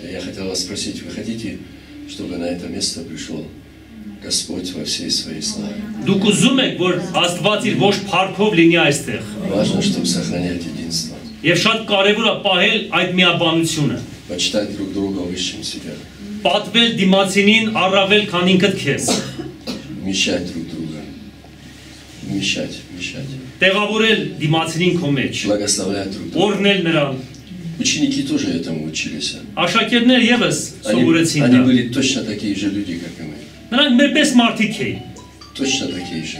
Я хотел вас спросить, вы хотите, чтобы на это место пришел Господь во всей своей славе? Դուք ուզում եք, որ Աստված իր ոչ փառքով լինի այստեղ։ Важно, чтобы сохранять единство. Եվ շատ կարևոր է պահել այդ միաբանությունը։ Почитать друг друга выше себя. Պատվել դիմացինին առավել, քան ինքդ քեզ։ Вмещать друг друга. Вмещать. Տեղավորել դիմացինին քո մեջ։ Благословлять друг друга. Օրհնել նրան։ Ученики тоже этому учились. Աշակերտներ եւս սովորեցին Они դա։ были точно такие же люди, как и мы. Նրանք մերպես մարդիկ էին։ Точно такие же.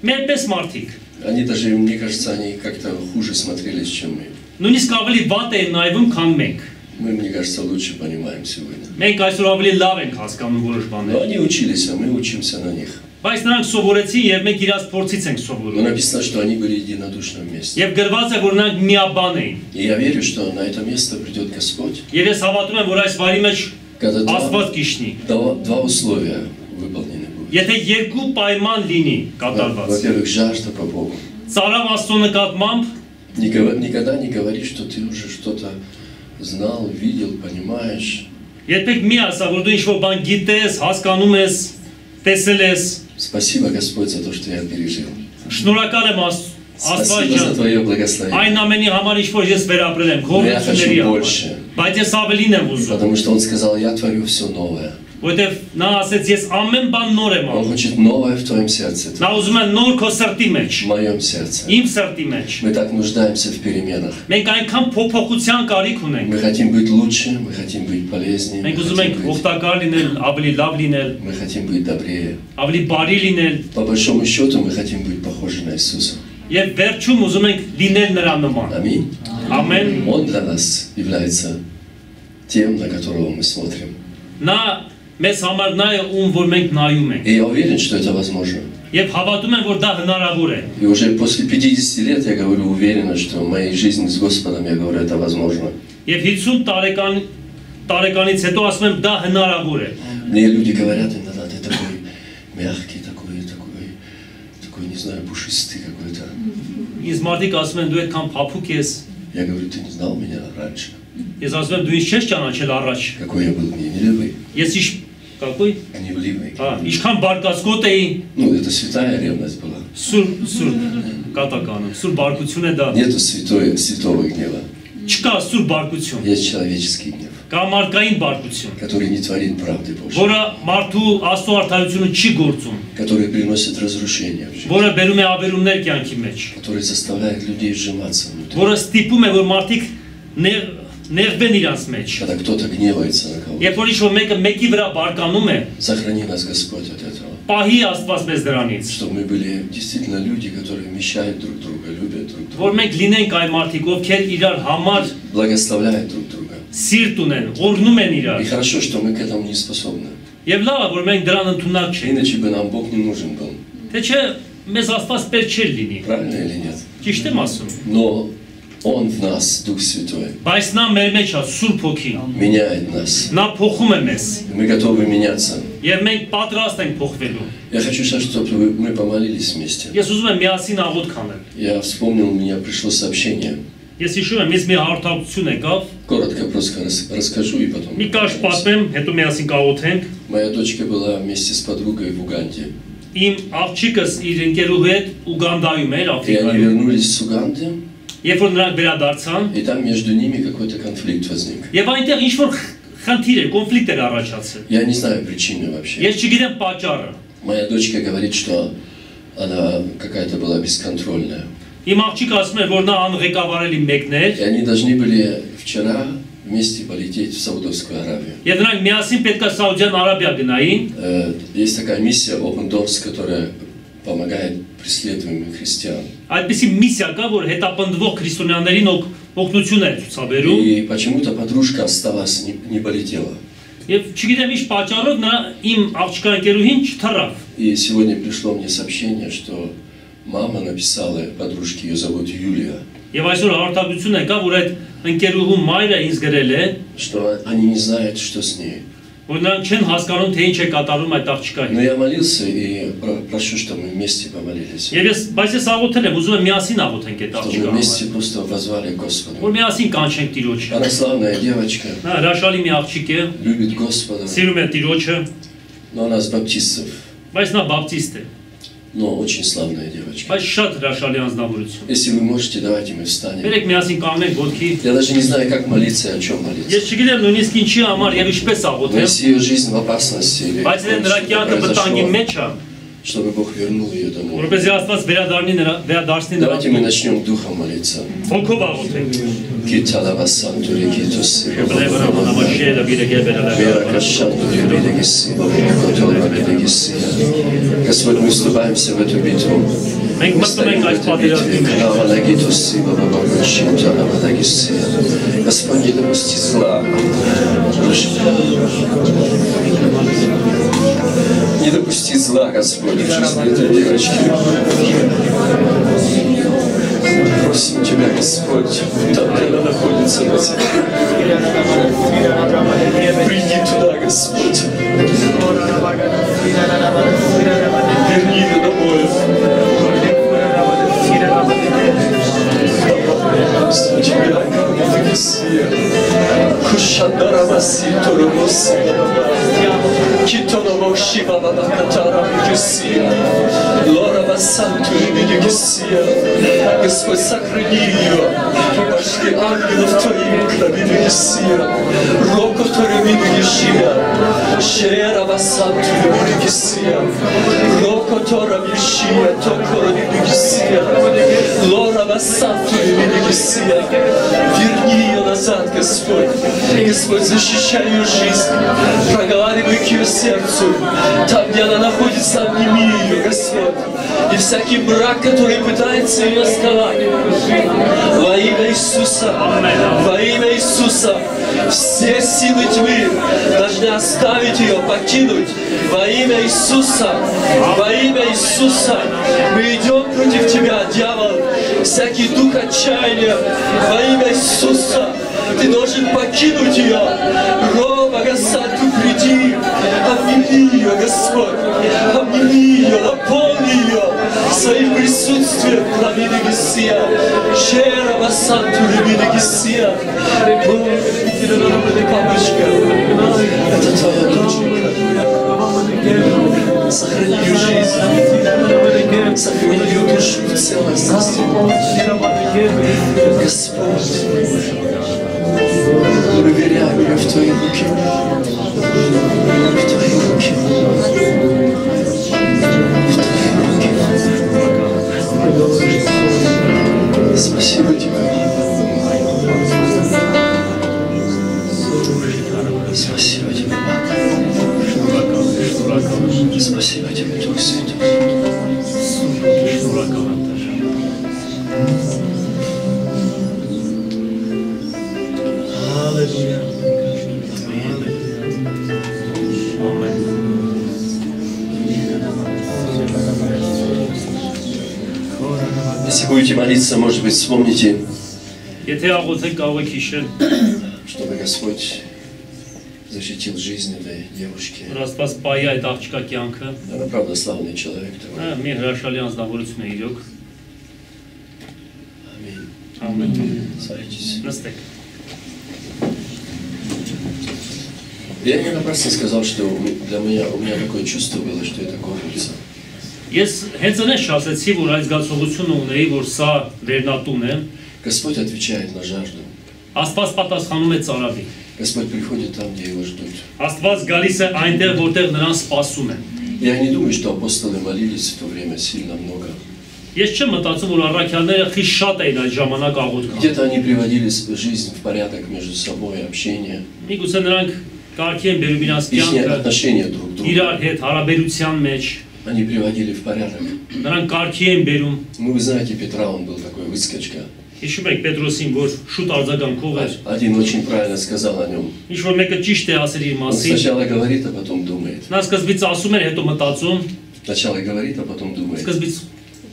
Մերպես մարդիկ։ Они даже, мне кажется, они как-то хуже смотрелись, чем мы. Նույնիսկ ավելի վատ են նայվում, քան մենք։ Мы, мне кажется, лучше понимаем сегодня. Մենք այսօր ավելի լավ ենք հասկանում որոշ Но բաներ։ они учились, а мы учимся на них. Բայց նրանք սովորեցին եւ մենք իրաց փորձից ենք Но սովորում։ написано, что они были единодушно вместе. Եվ գրված է, որ նրանք միաբան էին։ И я верю, что на это место придет Господь, Եվ ես հավատում եմ, որ այս վայրի մեջ когда Աստված կիշխնի։ два условия выполнены будут. Եթե երկու պայման լինի կատարված։ Во-первых, жажда по Богу. Ծառավ Աստծո նկատմամբ Никогда не говори, что ты уже что-то знал, видел, понимаешь. երբեք մի ասա, որ դու ինչ-որ բան գիտես, հասկանում ես, տեսել ես։ Спасибо, Господь, за то, что я пережил. Շնորհակալ եմ Աստված Спасибо за Твое благословение. Այն ամենի համար ինչ-որ ես վերապրել եմ, քո ուղղությունների համար։ Բայց ես ավելին եմ ուզում։ Потому что Он сказал, я творю все новое. Որտեվ նա ասեց, ես ամեն բան նոր եմ Он անում։ хочет новое в твоем сердце, Նա ուզում է նոր քո սրտի մեջ, в моем сердце. իմ սրտի մեջ։ Мы так нуждаемся в переменах. Մենք այնքան փոփոխության կարիք ունենք։ Мы хотим быть лучше, мы хотим быть полезнее, Մենք ուզում ենք օգտակար լինել, ավելի լավ լինել, мы хотим быть добрее. ավելի բարի լինել, По большому счету мы хотим быть похожи на Иисуса. եւ վերջում ուզում ենք լինել նրա նման։ Аминь. Ամեն։ Он для нас является тем, на которого мы смотрим. Նա մեզ համար նա է, ում որ մենք նայում ենք։ И я уверен, что это возможно. Եվ հավատում եմ, որ դա հնարավոր է։ И уже после 50 лет я говорю уверенно, что в моей жизни с Господом, я говорю, это возможно. Եվ 50 տարեկանից հետո ասում եմ, դա հնարավոր է։ Мне люди говорят иногда, ты такой мягкий, такой, не знаю, пушистый какой-то. Ինձ մարդիկ ասում են, դու այդքան փափուկ ես։ Я говорю, ты не знал меня раньше. Ես ասում եմ, դու ինձ չես ճանաչել առաջ։ Какой я был гневливый. Ես какой? Гневливый. Ինչքան բարկացկոտ էի։ Ну, это святая ревность была. Սուր կատականում, սուր բարկություն է դա։ Нету святого гнева. Չկա սուր բարկություն։ Есть человеческий гнев, Կա մարդկային բարկություն, который не творит правды Божьей, որը մարդու Աստծո արդարությունը չի գործում, который приносит разрушение в жизнь, որը բերում է ավերումներ կյանքի մեջ, который заставляет людей сжиматься внутри. որը ստիպում է, որ մարդիկ ներվեն իրանց մեջ։ Когда кто-то гневается на кого-то, Երբ որ ինչ-որ մեկը մեկի վրա բարկանում է, сохрани нас Господь от этого. պահի Աստված մեզ դրանից, Чтобы мы были действительно люди, которые вмещают друг друга, любят друг друга, որ մենք լինենք այն մարդիկ, ովքեր իրար համար благословляют друг друга. սիրտ ունեն, օրհնում են И իրար։ хорошо, что мы к этому не способны. Եվ լավ է, որ մենք դրան ընդունակ չենք։ Иначе бы нам Бог не нужен был. Թե չէ մեզ Աստված պետք չէր լինի։ Правильно или нет? Ճիշտ եմ ասում։ Но Он в нас, Дух Святой, Բայց նա մեր մեջ է Սուրբ Հոգին։ меняет нас. Նա փոխում է մեզ։ Мы готовы меняться. Եվ մենք պատրաստ ենք փոխվելու։ Я хочу сейчас, чтобы мы помолились вместе. Ես ուզում եմ միասին աղոթք անել։ Я вспомнил, у меня пришло сообщение. Ես հիշում եմ, ես մի հաղորդակցություն եկավ։ Коротко просто расскажу и потом. Մի կարճ պատմեմ, հետո միասին կաղոթենք։ Моя дочка была вместе с подругой в Уганде. Իմ աղջիկս իր ընկերուհու հետ Ուգանդայում էր, И они Աֆրիկայում։ вернулись с Уганды, Երբ որ նրանք վերադարձան, и там между ними какой-то конфликт возник. եւ այնտեղ ինչ-որ խնդիր էր, կոնֆլիկտ էր առաջացել։ Я не знаю причины вообще. Ես չգիտեմ պատճառը։ Моя дочка говорит, что она какая-то была бесконтрольная. Իմ աղջիկը ասում է, որ նա անղեկավարելի մեկն էր, И они должны были вчера вместе полететь в Саудовскую Аравию. եւ նրանք միասին պետք է Սաուդյան Արաբիա գնային։ Есть такая миссия Open Doors, которая помогает преследуемым христиан. Այդպիսի միսիա կա, որ հետապնդվող քրիստոնյաներին օգնություն է ցուցաբերում։ И почему-то подружка осталась, не полетела. Եվ չգիտեմ ինչ պատճառով նա իմ աղջկա ընկերուհին չթռավ։ И сегодня пришло мне сообщение, что мама написала подружке, ее зовут Юлия, Եվ այսօր հաղորդակցություն եկա, որ այդ ընկերուհու մայրը ինձ գրել է, что они не знают, что с ней. Որ նրանք չեն հասկանում, թե ինչ է կատարում այդ աղջկա Но հետ։ я молился и прошу, чтобы мы вместе помолились. Բայց ես աղոթել եմ, уզում եմ միասին աղոթենք այդ Чтобы мы աղջկա вместе համար։ просто воззвали к Господу. Որ միասին կանչենք Տիրոջը։ Она славная девочка, Նա հրաշալի մի աղջիկ է, любит Господа, սիրում է Տիրոջը, но она с баптистов. բայց նա բապտիստ է, Но очень славная девочка. բայց շատ հրաշալի անձնավորություն։ Если вы можете, давайте мы встанем. Երեք միասին կանգնենք ոտքի։ Я даже не знаю, как молиться и о чем молиться. Ես չգիտեմ նույնիսկ ինչի համար եւ ինչպես Но աղոթեմ, если ее жизнь в опасности или բայց եթե նրա կյանքը վտանգի произошло, մեջ է, чтобы Бог вернул ее домой. որովհետեւ Աստված վերադարձնի Давайте мы նրան начнем духом молиться. հոգով աղոթենք։ Киталава Сантури Китус. Բլեվրամանամաշելը Вера Кашантури Бедегиси. Котолова Бедегисия. Господь, мы вступаемся в эту битву. Մենք մտնում ենք այս պատերազմի մեջ։ Господь, не допусти зла. Не допусти зла, Господь, в жизни этой девочки. Просим Тебя, Господь, там, где она находится на земле. Приди туда, Господь. Верни ее домой. Кушандарамаси турумуси, китономоши бабадакатарамикисия, лоравасантурибидикисия. Господь, сохрани ее, пошли ангелов Твоих кровибидикисия, рокоторибидикисия, шеравасантурибидикисия, рокоторабишия, токоробидикисия, лоравасантурибидикисия. Верни ее назад, Господь. Господь, защищай ее жизнь. Проговаривай к ее сердцу. Там, где она находится, обними ее, Господь. И всякий брак, который пытается ее сковать. Во имя Иисуса. Во имя Иисуса. Все силы тьмы должны оставить ее, покинуть. Во имя Иисуса. Во имя Иисуса. Мы идем против тебя, дьявол. Всякий дух отчаяния. Во имя Иисуса. Ты должен покинуть ее. Рома, Господь, приди. Обними ее, Господь. Обними ее, наполни ее своим присутствием. Ламида Гессия. Шера Басанту Ламида Гессия. Папочка, это твоя доченька. Сохрани ее жизнь. Сохрани ее душу в целостности. Господь, доверяю ее в Твои руки. В Твои руки. Спасибо Тебе. Спасибо Тебе, Папа. Спасибо Тебе, Дух Святой. Если будете молиться, может быть, вспомните, чтобы Господь защитил жизнь этой девушки. Она, правда, славный человек. Аминь. Садитесь. Я не напрасно сказал, что у меня такое чувство было, что это горница. Ես հենց այնպես ասացի, որ այս զգացողությունը ունեի, որ սա վերնատուն է։ Господь отвечает на жажду. Աստված պատասխանում է ծարավի։ Господь приходит там, где его ждут. Աստված գալիս է այնտեղ, որտեղ նրան սպասում են։ Я не думаю, что апостолы молились в то время сильно много. Ես չեմ մտածում, որ առաքյալները խիստ շատ էին այդ ժամանակ աղոթք։ Где-то они приводили жизнь в порядок между собой, общение. Միգուցե նրանք կարգի են բերում իրենց Их կյանքը отношения друг к другу. իրար հետ հարաբերության մեջ։ Они приводили в порядок. Նրանք կարգի են բերում։ Ну, вы знаете, Петра, он был такой выскочка. Հիշում եք Պետրոսին, որ շուտ արձագանքով էր։ Один очень правильно сказал о нем. Ինչ որ մեկը ճիշտ է ասել իր Он մասին։ сначала говорит, а потом думает. Նա սկզբից ասում էր, հետո мտածում։ Сначала говорит, а потом думает. Սկզբից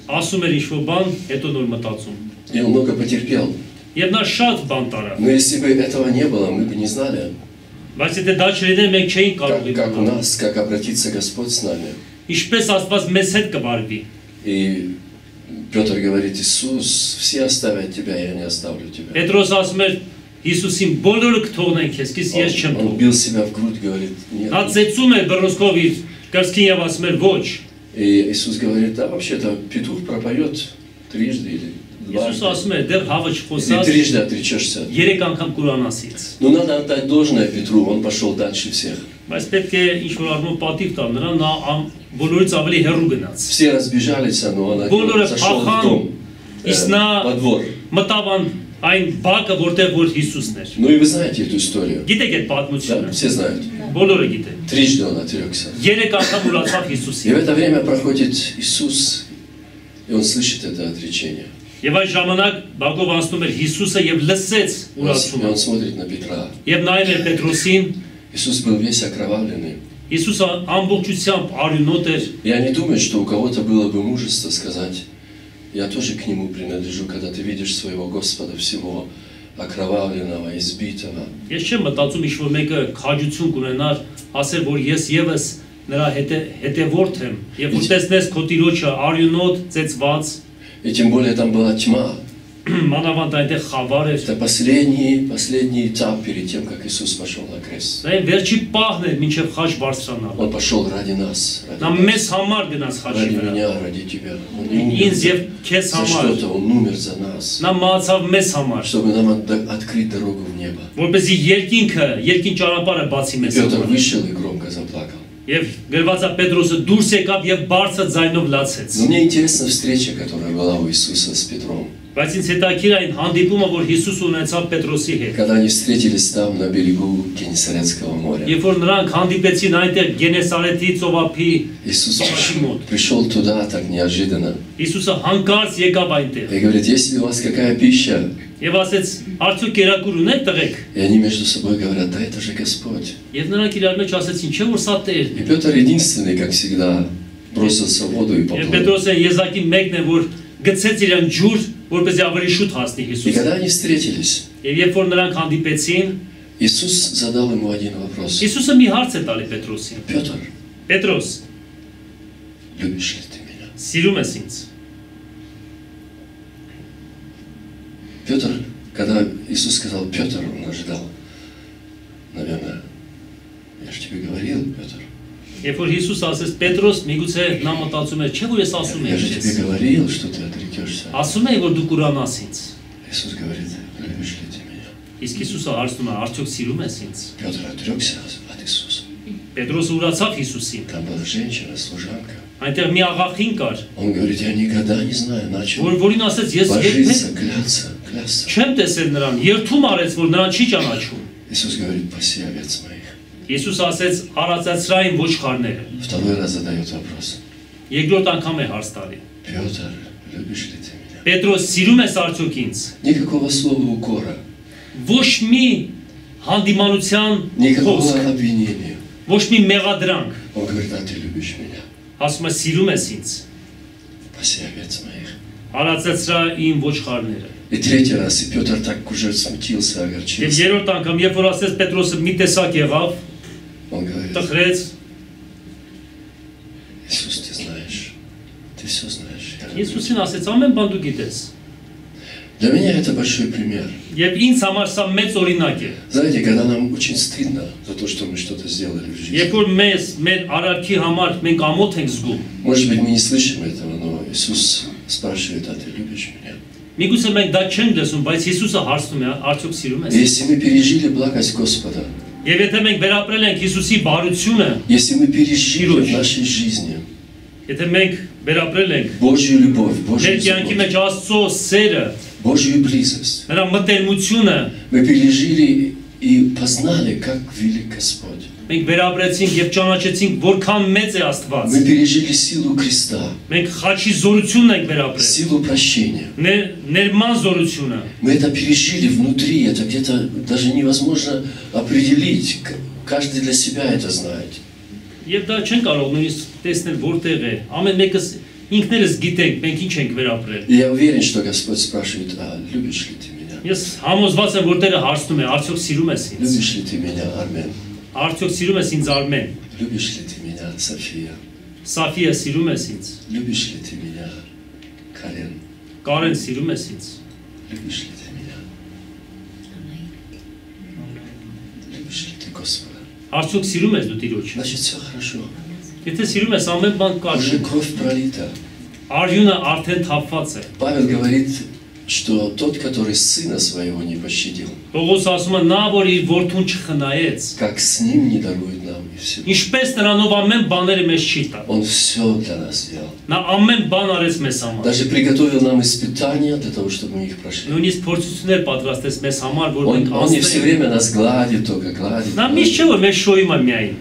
ասում էր ինչ-որ бан, հետո նոր մտածում։ И он много потерпел. Եվ նա շատ բան տարավ։ Но если бы этого не было, мы бы не знали. Բայց եթե դա չլիներ, մենք չէինք կարող как у իմանալ։ нас, как обратится Господь с нами. Ինչպես Աստված մեզ հետ կվարվի։ И Петр говорит: Иисус, все оставят тебя, я не оставлю тебя. Պետրոս ասում էր Հիսուսին բոլորը կթողնեն քեզ, քեզ ես չեմ Он թողնի։ бил себя в грудь, говорит: нет. Նա ծեծում էր բռնցքով իր կրծքին եւ ասում էր ոչ։ И Иисус говорит: да, вообще-то петух пропоет трижды или Հիսուս дважды. ասում է դեռ հավը Или չխոսած трижды отречешься. 3 անգամ Կուրանասից։ Но надо отдать должное Петру, он пошел дальше всех. Բայց պետք է ինչ որ առումով պատիվ տալ նրան, նա բոլորից ավելի հեռու гնաց։ Все разбежались, но он Բոլորը зашел в փախան, дом, իսկ նա во двор. մտավ այն բակը, որտեղ որ Հիսուսն էր։ Ну и вы знаете эту историю. Գիտեք այդ Да, պատմությունը։ все знают. Բոլորը գիտեն։ Трижды он отрекся. 3 անգամ ուրացավ И Հիսուսին։ в это время проходит Иисус, и он слышит это отречение. Եվ այս ժամանակ բակով անցնում էր Հիսուսը եւ лսեց И ուրացումը։ он смотрит на Петра. Եվ նայում էր Պետրոսին, Иисус был весь окровавленный. Հիսուսը ամբողջությամբ արյունոտ էր։ Я не думаю, что у кого-то было бы мужество сказать: я тоже к Нему принадлежу, когда ты видишь своего Господа всего окровавленного, избитого. Ես չեմ մտածում ինչ որ մեկը քաջություն կունենար, ասել որ ես եւս նրա հետևորդ եմ, եւ որ տեսնես քո տիրոջը արյունոտ, ծեծված, И тем более там была тьма. մանավանդ այնտեղ խավար էր։ Это последний этап перед тем, как Иисус пошел на крест. Դա վերջի պահն էր մինչև խաչ բարձրանալ։ Он пошел ради нас, Նա մեզ համար գնաց խաչի ради վրա։ меня, ради тебя. Он не умер Ինձ եւ քեզ за համար։ что-то, Он умер за нас, Նա մահացավ մեզ համար, чтобы нам открыть дорогу в небо. որպեսզի երկինք ճանապարհը бացի И մեզ Петр համար։ вышел и громко заплакал. Եվ գրված է Պետրոսը դուրս եկավ եւ բարձր ձայնով լացեց։ Но мне интересна встреча, которая была у Иисуса с Петром. Բայց ինձ հետաքրիր այն հանդիպումը, որ Հիսուս ունեցավ Պետրոսի հետ։ Когда они встретились там, на берегу Генесарецкого моря. Երբ որ նրանք հանդիպեցին այնտեղ Գենեսարեթի ծովափի Иисус ծովափի մոտ, пришел туда так неожиданно. Հիսուսը հանկարծ եկավ այնտեղ И говорит: есть ли у вас какая пища? եւ ասեց. Արդյոք կերակուր ունեք տղեկ։ И они между собой говорят: да это же Господь. Եվ նրանք իրար մեջ ասեցին. Չէ՞ որ սա Տերն И է։ Петр единственный, как всегда, бросился в воду и Եվ поплыл. Պետրոսը եզակի մեկն է, որ գցեց իրան ջուր, որպեսզի ավելի շուտ հասնի И Հիսուսը։ когда они встретились, Եվ երբ որ նրանք հանդիպեցին, Иисус задал ему один вопрос: Հիսուսը մի հարց է տալի Պետրոսին. Петр, Պետրոս, любишь ли ты меня? սիրում ես ինձ։ Петр, когда Иисус сказал Петр, он ожидал, наверное, я же тебе говорил, Петр, Երբ որ Հիսուս ասեց Պետրոս, միգուցե նա մտածում էր, չէ՞ որ ես ասում я եմ же քեզ։ тебе говорил, что ты отрекешься. Ասում էի, որ դու կուրանաս ինձ։ Иисус говорит: любишь ли ты меня? Իսկ Հիսուսը հարցնում է, արդյոք սիրում ես ինձ։ Петр отрекся от Иисуса. Պետրոսը ուրացավ Հիսուսին։ Там была женщина, служанка. Այնտեղ մի աղախին кар, Он говорит: я никогда не знаю, начал որին ասեց ես երբեք божиться, клясться. չեմ տեսել նրան, երթում արեց, որ նրան չի ճանաչում։ Иисус говорит: паси овец моих. Հիսուս ասեց արածացրա իմ ոչխարները։ Второй раз задает вопрос: Երկրորդ անգամ է հարց տալի։ Петр, любишь ли ты меня? Պետրոս, սիրում ես արդյոք ինձ։ Никакого слова укора, Ոչ մի հանդիմանության никакого խոսք, обвинения. ոչ մի մեղադրանք։ Он говорит: а ты любишь меня? Ասում է սիրում ես ինձ։ Паси овец моих. Արածացրա իմ ոչխարները։ И третий раз, и Петр так уже смутился, Եվ огорчился. երրորդ անգամ, երբ որ ասեց Պետրոսը մի տեսակ եղավ, Он говорит: տխրեց, Иисус, ты знаешь, ты все знаешь. Я люблю Հիսուսին ասեց ամեն բան դու գիտես։ тебя». Для меня это большой пример. Եվ ինձ համար սա մեծ օրինակ է։ Знаете, когда нам очень стыдно за то, что мы что-то сделали в жизни. Երբ որ մեր արարքի համար մենք ամոթ ենք զգում, Может быть, мы не слышим этого, но Иисус спрашивает: а ты любишь меня? միգուցե մենք դա չենք լսում, բայց Հիսուսը հարցնում է, արդյոք սիրում ես։ Если мы пережили благость Господа, Եվ եթե մենք վերապրել ենք Հիսուսի բարությունը, если мы пережили Ироч. в нашей жизни եթե մենք վերապրել ենք Божью любовь, Божью մեր կյանքի մեջ заботу, Աստծո սերը, Божью близость, նրա մտերմությունը, мы пережили и познали, как велик Господь. մենք վերապրեցինք եւ ճանաչեցինք որքան մեծ է Աստված։ Мы пережили силу креста, Մենք խաչի զորությունն ենք վերապրել։ силу прощения. Ներման զորությունը։ Мы это пережили внутри, это где-то даже невозможно определить. Каждый для себя это знает. Եվ դա չեն կարող նույնիսկ տեսնել որտեղ է։ Ամեն մեկս ինքներս գիտենք մենք ինչ ենք վերապրել։ И я уверен, что Господь спрашивает: а любишь ли ты меня? Ես համոզված եմ, որ Տերը հարցնում է, արդյոք սիրում ես ինձ։ Любишь ли ты меня, Армен? Արդյոք սիրում ես ինձ Արմեն։ Любишь ли ты меня, София? Սաֆիա սիրում ես ինձ։ Любишь ли ты меня, Карен? Կարեն սիրում ես ինձ։ Любишь ли ты меня? Любишь ли ты Господа? Արդյոք սիրում ես դու Տիրոջը։ Значит, все хорошо. Եթե սիրում ես, ամեն բան կա։ Уже кровь пролита. Արյունը արդեն թափված է։ Павел говорит, что тот, который сына своего не пощадил, Պողոս ասում է, նա որ իր որդուն չխնայեց, как с ним не дарует нам и все. ինչպես նրանով ամեն բաները մեզ չի տա։ Он все для нас сделал. Նա ամեն բան արեց մեզ համար։ Даже приготовил нам испытания для того, чтобы мы их прошли. Նույնիսկ փորձություններ պատրաստեց մեզ համար, որ մենք Он не все անցնենք։ время нас гладит, только гладит. Նա միշտ չէ որ մեզ շոյում է միայն։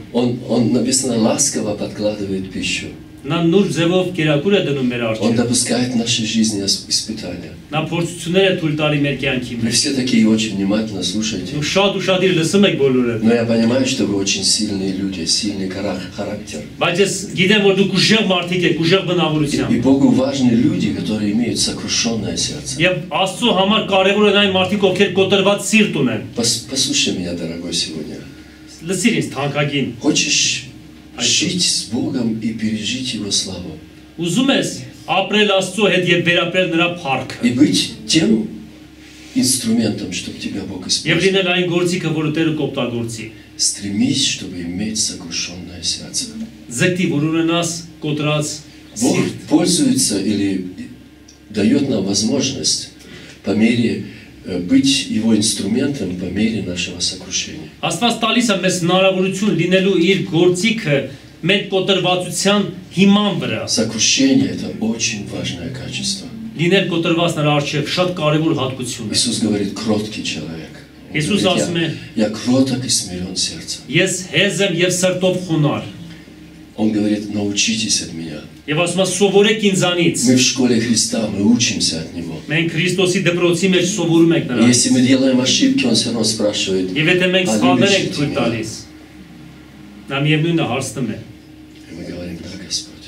Он написано, ласково подкладывает пищу. Նա նուրբ ձևով կերակուր է դնում մեր Он առջև։ допускает в нашей жизни испытания. Նա փորձություններ է թույլ տալի մեր կյանքի Вы մեջ։ все такие очень внимательно слушаете. Ու շատ ուշադիր լսում եք բոլորը։ Но я понимаю, что вы очень сильные люди, сильный характер. Բայց ես գիտեմ որ դուք ուժեղ մարդիկ եք, ուժեղ И բնավորությամբ։ Богу важны люди, которые имеют сокрушенное сердце. Եվ Աստծո համար կարևոր են այն մարդիկ, ովքեր կոտրված սիրտ ունեն։ Послушай меня, дорогой, сегодня. Լսիր ինձ թանկագին։ Хочешь жить с Богом и пережить Его славу? Ուզում ես ապրել Աստծո հետ եւ վերապրել նրա փառքը։ И быть тем инструментом, чтобы тебя Бог Եվ использовал. լինել այն գործիքը, որը Տերը կօգտագործի։ Стремись, чтобы иметь сокрушенное сердце. Ձգտի, որ ունենաս կոտրած Бог սիրտ։ пользуется или дает нам возможность по мере быть Его инструментом по мере нашего сокрушения. Աստված տալիս է մեզ հնարավորություն լինելու իր գործիքը մեր կոտրվածության հիման вրա։ Сокрушение – это очень важное качество. Լինել կոտրված նրա առջև շատ կարևոր հատկություն է։ Иисус говорит, кроткий человек. Он Иисус говорит, ասում է. я кроток и смирен сердцем. Ես հեզ եմ եւ սրտով խոնար։ Он говорит, научитесь от меня. Եվ ասում է սովորեք ինձանից։ Мы в школе Христа, мы учимся от Него. Մենք Քրիստոսի դպրոցի մեջ սովորում ենք И նրանից։ если мы делаем ошибки, Он все равно спрашивает, Եվ եթե մենք «А սխալներ любишь ենք ли ты թույլ меня?» տալիս, նա միևնույնն է հարցնում է։ И мы говорим, да, Господь,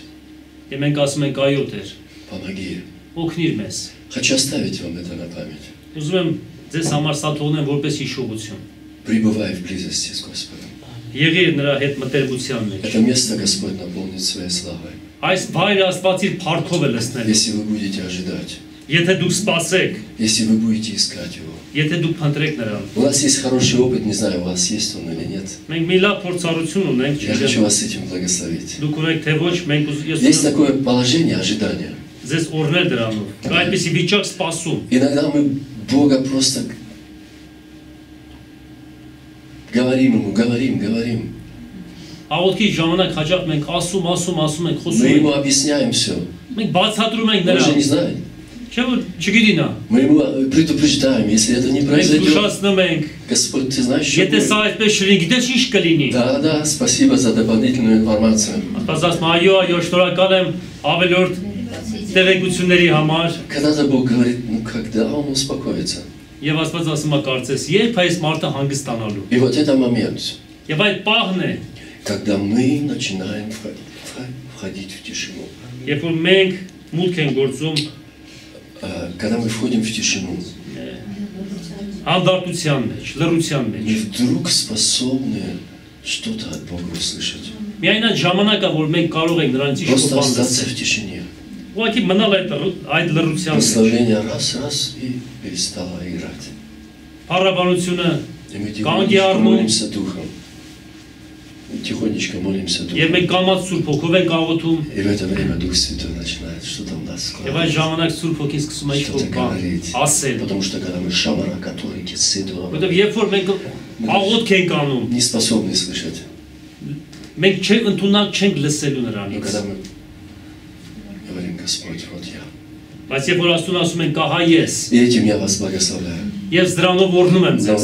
Եվ մենք ասում ենք այո Տեր, помоги. օգնիր մեզ։ Хочу оставить вам это на память. Ուզում եմ ձեզ համար սա թողնեմ որպես հիշողություն։ Пребывай в близости с Господом. Եղիր նրա հետ մտերմության մեջ։ Это место Господь наполнит своей славой. Այս վայրը Աստված իր փառքով է լցնել։ Если вы будете ожидать, Եթե դուք սպասեք, если вы будете искать Его. եթե դուք փնտրեք նրան։ У нас есть хороший опыт, не знаю, у вас есть он или нет. Մենք մի լավ փորձառություն ունենք, Я хочу չգիտեմ։ вас этим благословить. Դուք ունեք թե ոչ, մենք ես Есть ուզում такое положение ожидания. ձեզ օրհնել դրանով։ Կա այդպիսի վիճակ սպասում։ Иногда мы Бога просто говорим Ему, говорим. Աղոթքի ժամանակ հաջող մենք ասում ենք, Мы խոսում Ему ենք։ объясняем все. Մենք բացատրում ենք Он же не նրան։ знает. Չէ՞ որ չգիտի նա։ Мы Ему предупреждаем, если это не Մենք произойдет. զգուշացնում ենք։ Господь, ты знаешь, что Եթե будет? սա այդպես շրի, գիտես ինչ կլինի։ Да, спасибо за дополнительную информацию. Աստված ասում է, այո, շնորհակալ եմ ավելորդ տեղեկությունների համար։ Когда-то Бог говорит, ну когда Он успокоится? Եվ Աստված ասում է, կարծես, երբ այս մարդը հանգստանալու։ И вот это момент, Եվ այդ պահն է, когда мы начинаем входить в тишину. երբ որ մենք մուտք ենք գործում Когда мы входим в тишину, հանդարտության մեջ, լռության мы մեջ։ вдруг способны что-то от Бога услышать. Միայն այդ ժամանակը, որ մենք կարող ենք նրանից ինչ-որ Просто բան остаться լսել։ в тишине. Ուղղակի մնալ այդ լռության մեջ։ Прославление раз и перестало играть. Փառաբանությունը И мы Կանքի тихонечко առնում молимся Духом. Тихонечко молимся եւ Духом. մենք կամած Սուրբ Հոգով ենք աղոթում И в это время Дух Святой начинает что-то у нас եւ այդ складывать. ժամանակ Սուրբ Հոգին սկսում է ինչ-որ բան ասել։ Потому что когда мы шамара, который кисыду, Որտեւ երբ որ մենք աղոթք ենք անում, не способны слышать. մենք ընդունակ չենք լսելու Но նրանից։ когда мы говорим, Господь, вот я. Բայց երբ որ Աստծուն ասում ենք, ահա ես, И этим я вас благословляю. եւ դրանով օրհնում եմ ձեզ։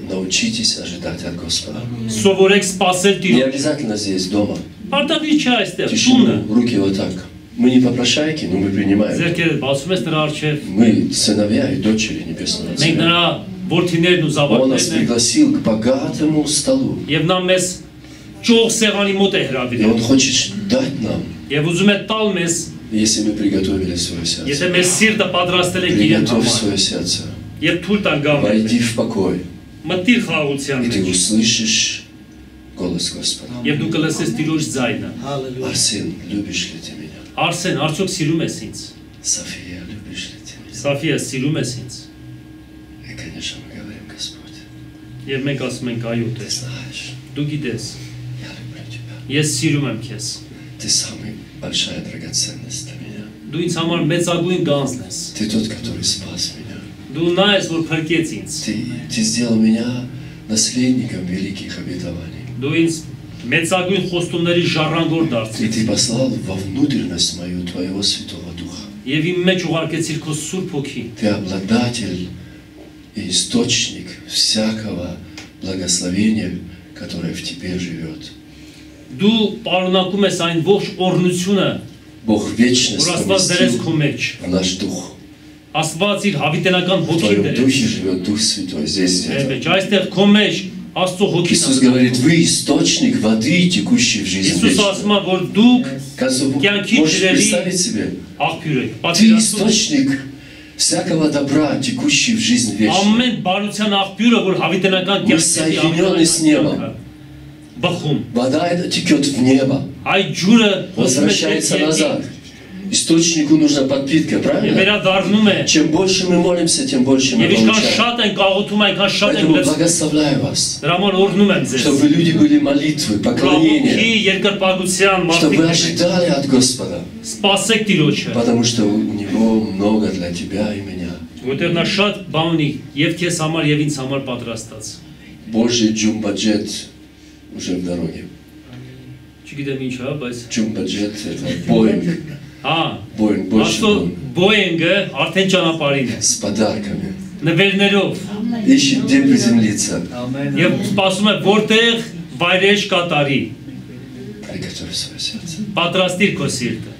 Научитесь ожидать от Господа. Սովորեք սпасել Не Տիրոջ։ обязательно здесь, дома. Արտավի չէ այստեղ, տունը։ Тишину, руки вот так. Мы не попрошайки, но мы принимаем. Ձերքերը բացում ես նրա առջև։ Мы сыновья и дочери Небесного Մենք Отца. նրա որդիներն ու Он нас զավակներն ենք пригласил к богатому столу. եւ նա մեզ ճող սեղանի մոտ է И հրավիրել։ Он хочет дать нам, Եվ ուզում է տալ մեզ, если мы приготовили свое եթե сердце. մեր սիրտը պատրաստել ենք իրեն Приготовь համար։ свое сердце. Երբ թույլ տան գամ, войди в покой, մտիր խաղաղության и ты մեջ, услышишь голос Господа. եւ դու կլսես Տիրոջ ձայնը։ Арсен, любишь ли ты меня? Արսեն, արդյոք սիրում ես ինձ։ София, любишь ли ты меня? Սաֆիա, սիրում ես ինձ։ И, конечно, мы говорим, Господь, Եվ մենք ասում ենք այո, ты Տեր, знаешь, դու գիտես, я люблю тебя. ես սիրում եմ քեզ։ Ты самая большая драгоценность для меня. Դու ինձ համար մեծագույն գանձն ես։ Ты тот, который спас меня. Դու նա ես, որ փրկեց ինձ։ Ты сделал меня наследником великих обетований. Դու ինձ մեծագույն խոստումների ժառանգոր И դարձրիր։ ты послал во внутренность мою Твоего Святого Духа. Եվ իմ մեջ ուղարկեցիր քո Սուրբ Հոգի։ Ты обладатель и источник всякого благословения, которое в тебе живет. Դու պարունակում ես այն ողջ օրհնությունը, Бог вечность որ Աստված դրեց քո поместил մեջ։ в наш дух. Աստված իր հավիտենական В հոգին Твоем դրեց։ духе живет Дух Святой. Здесь это. Մեջ այստեղ քո մեջ Աստծո հոգին Иисус է։ говорит, вы источник воды, текущей в жизнь Իսուս вечную. ասում է, որ դուք Можешь представить себе? աղբյուր եք։ Ты Պատկերացրու источник всякого добра, текущий в жизнь вечную. ամեն բարության աղբյուրը, որ հավիտենական Мы соединены с небом. բխում։ Вода эта текет в небо, Այդ ջուրը հոսում է возвращается назад. Источнику нужна подпитка, Եվ правильно? վերադառնում է։ Чем больше мы молимся, тем больше мы Եվ ինչքան получаем. շատ ենք աղոթում, այնքան շատ ենք Поэтому լսում։ благословляю вас, Դրա համար օրհնում եմ ձեզ։ чтобы люди были молитвы, Աղոթքի, поклонения, երկրպագության, чтобы вы մարդիկ ожидали от Господа, սպասեք Տիրոջը, потому что у Него много для тебя и меня. որտեղ նա շատ բան ունի եւ քեզ համար եւ ինձ համար պատրաստած։ Божий джумбаджет уже в дороге. Չգիտեմ ինչ է, բայց Джумбаджет это Боинг, հա, Боинг, больше Աստծո Боинг, Boeing-ը արդեն ճանապարհին է։ с подарками. Նվերներով Ищет, где приземлиться. եւ սպասում է որտեղ վայրեջ կատարի։ Приготовь свое сердце. Պատրաստիր քո սիրտը։